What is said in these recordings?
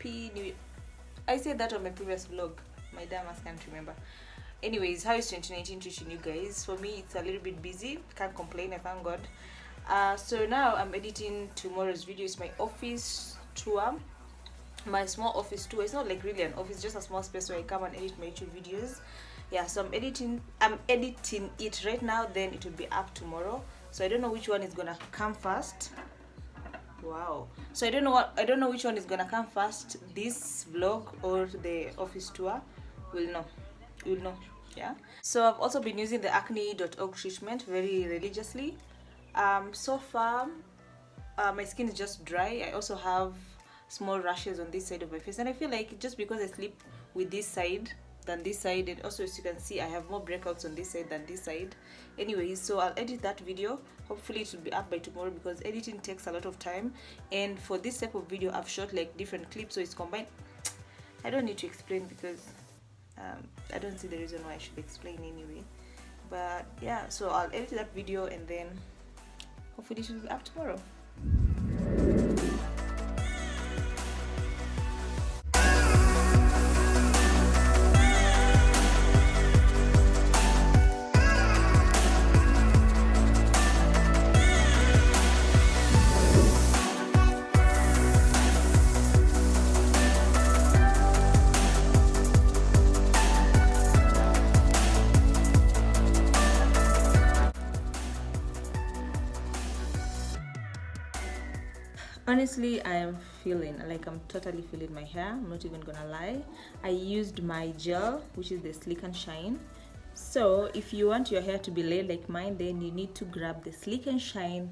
happy new year. I said that on my previous vlog. My damn ass can't remember. Anyways, how is 2019 treating you guys? For me, it's a little bit busy. Can't complain, I thank God. So now I'm editing tomorrow's video. It's my office tour, my small office tour. It's not like really an office, just a small space where I come and edit my YouTube videos. Yeah, so I'm editing it right now, then it will be up tomorrow. So I don't know which one is gonna come first. Wow. So I don't know which one is gonna come first, this vlog or the office tour. We'll know. Yeah. So I've also been using the acne.org treatment very religiously. So far my skin is just dry. I also have small rashes on this side of my face, and I feel like just because I sleep with this side than this side, and also as you can see I have more breakouts on this side than this side. Anyways, so I'll edit that video. Hopefully it will be up by tomorrow because editing takes a lot of time, and for this type of video I've shot like different clips, so it's combined. I don't need to explain because I don't see the reason why I should explain anyway. But yeah, so I'll edit that video and then hopefully it will be up tomorrow. Honestly, I am feeling like I'm totally feeling my hair. I'm not even gonna lie. I used my gel, which is the Sleek and Shine. So if you want your hair to be laid like mine, then you need to grab the Sleek and Shine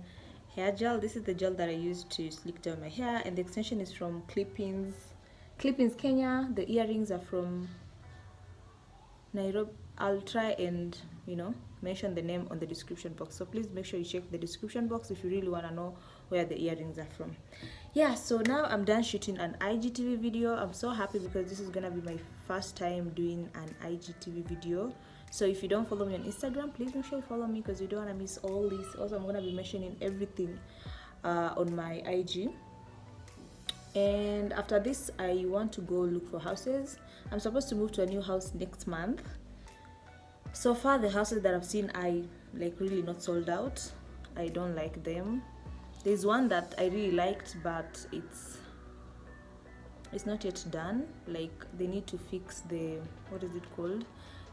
hair gel. This is the gel that I use to sleek down my hair, and the extension is from Clippings Kenya. The earrings are from Nairobi. I'll try and mention the name on the description box, so please make sure you check the description box if you really want to know where the earrings are from. Yeah, so now I'm done shooting an IGTV video. I'm so happy because this is gonna be my first time doing an IGTV video. So if you don't follow me on Instagram, please make sure you follow me because you don't want to miss all this. Also, I'm gonna be mentioning everything on my IG. And after this, I want to go look for houses. I'm supposed to move to a new house next month. So far the houses that I've seen, I like really not sold out. I don't like them. There's one that I really liked, but it's not yet done. Like they need to fix the, what is it called?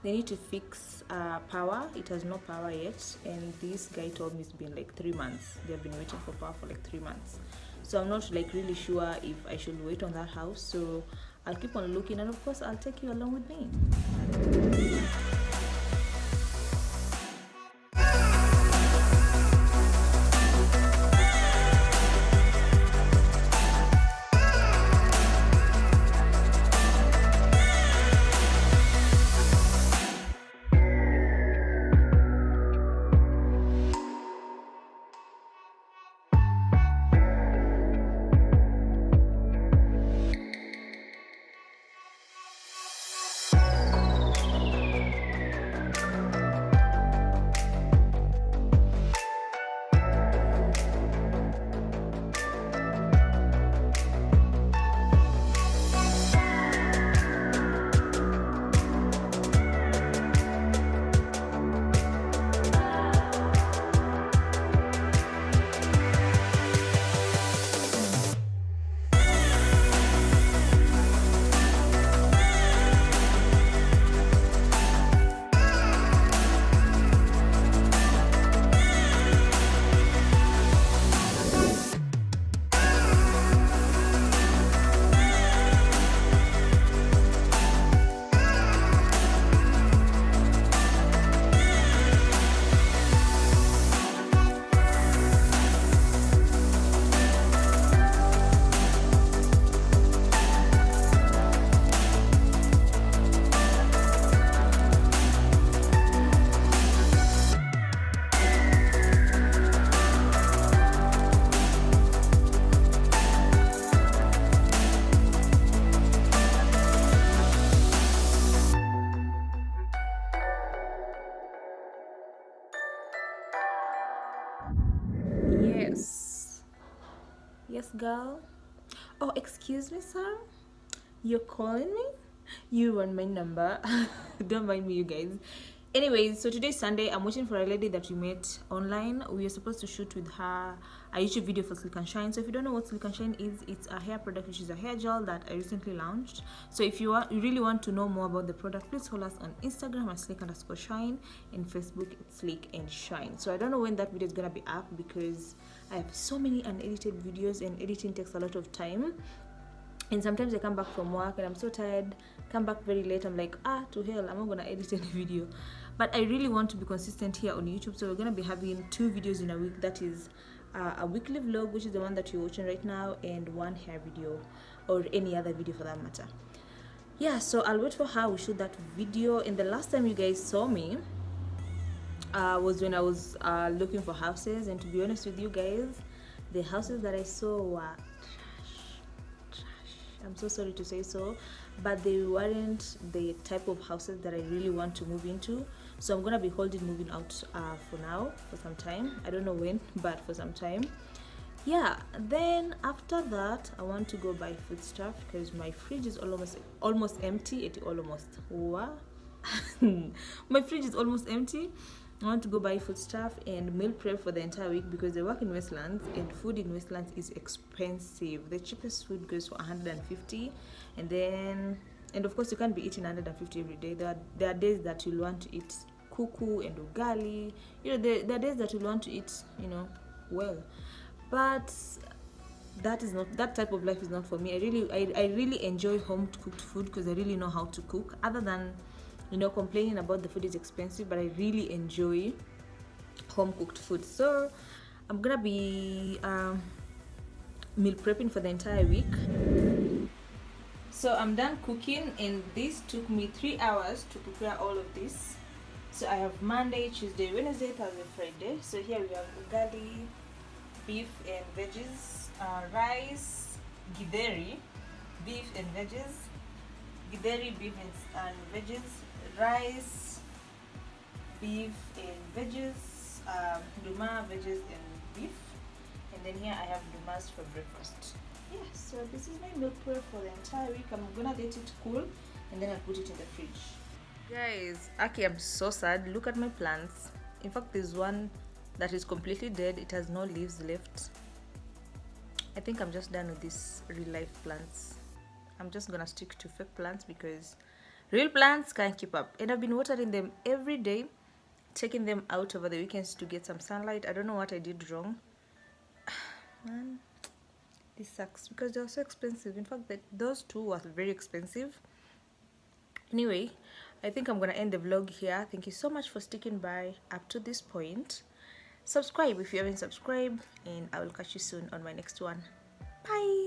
They need to fix power. It has no power yet, and this guy told me it's been like 3 months. They've been waiting for power for like 3 months. So I'm not like really sure if I should wait on that house. So I'll keep on looking, and of course I'll take you along with me. Yes, girl. Oh, excuse me, sir. You're calling me? You want my number? Don't mind me, you guys. Anyways, so today's Sunday. I'm waiting for a lady that we met online. We are supposed to shoot with her a YouTube video for Sleek and Shine. So if you don't know what Sleek and Shine is, it's a hair product, which is a hair gel that I recently launched. So if you really want to know more about the product, please follow us on Instagram at Sleek_Shine and Facebook it's Sleek and Shine. So I don't know when that video is gonna be up because I have so many unedited videos and editing takes a lot of time. And sometimes I come back from work and I'm so tired, come back very late, I'm like, to hell, I'm not gonna edit any video. But I really want to be consistent here on YouTube, so we're gonna be having 2 videos in a week. That is a weekly vlog, which is the one that you're watching right now, and 1 hair video, or any other video for that matter. Yeah, so I'll wait for her, we'll shoot that video. And the last time you guys saw me was when I was looking for houses, and to be honest with you guys, the houses that I saw were I'm so sorry to say so, but they weren't the type of houses that I really want to move into. So I'm gonna be holding moving out for now, for some time. I don't know when, but for some time. Yeah, then after that I want to go buy food stuff because my fridge is almost empty. It almost what? My fridge is almost empty. I want to go buy food stuff and meal prep for the entire week because I work in Westlands and food in Westlands is expensive. The cheapest food goes for 150, and of course you can't be eating 150 every day. There are days that you'll want to eat kuku and ugali. There are days that you'll want to eat, well. But that type of life is not for me. I really enjoy home cooked food because I really know how to cook. Other than complaining about the food is expensive, but I really enjoy home cooked food. So I'm gonna be meal prepping for the entire week. So I'm done cooking, and this took me 3 hours to prepare all of this. So I have Monday, Tuesday, Wednesday, Thursday, Friday. So here we have ugali, beef and veggies, rice, githeri, beef and veggies, githeri, beef and veggies, rice, beef and veggies, duma, veggies and beef, and then here I have dumas for breakfast. Yeah, so this is my meal prep for the entire week. I'm gonna let it cool and then I'll put it in the fridge. Guys, okay, I'm so sad. Look at my plants. In fact, there's one that is completely dead. It has no leaves left. I think I'm just done with these real life plants. I'm just gonna stick to fake plants because real plants can't keep up. And I've been watering them every day, taking them out over the weekends to get some sunlight. I don't know what I did wrong. Man, this sucks because they're so expensive. In fact, those 2 were very expensive. Anyway, I think I'm gonna end the vlog here. Thank you so much for sticking by up to this point. Subscribe if you haven't subscribed, and I will catch you soon on my next one. Bye.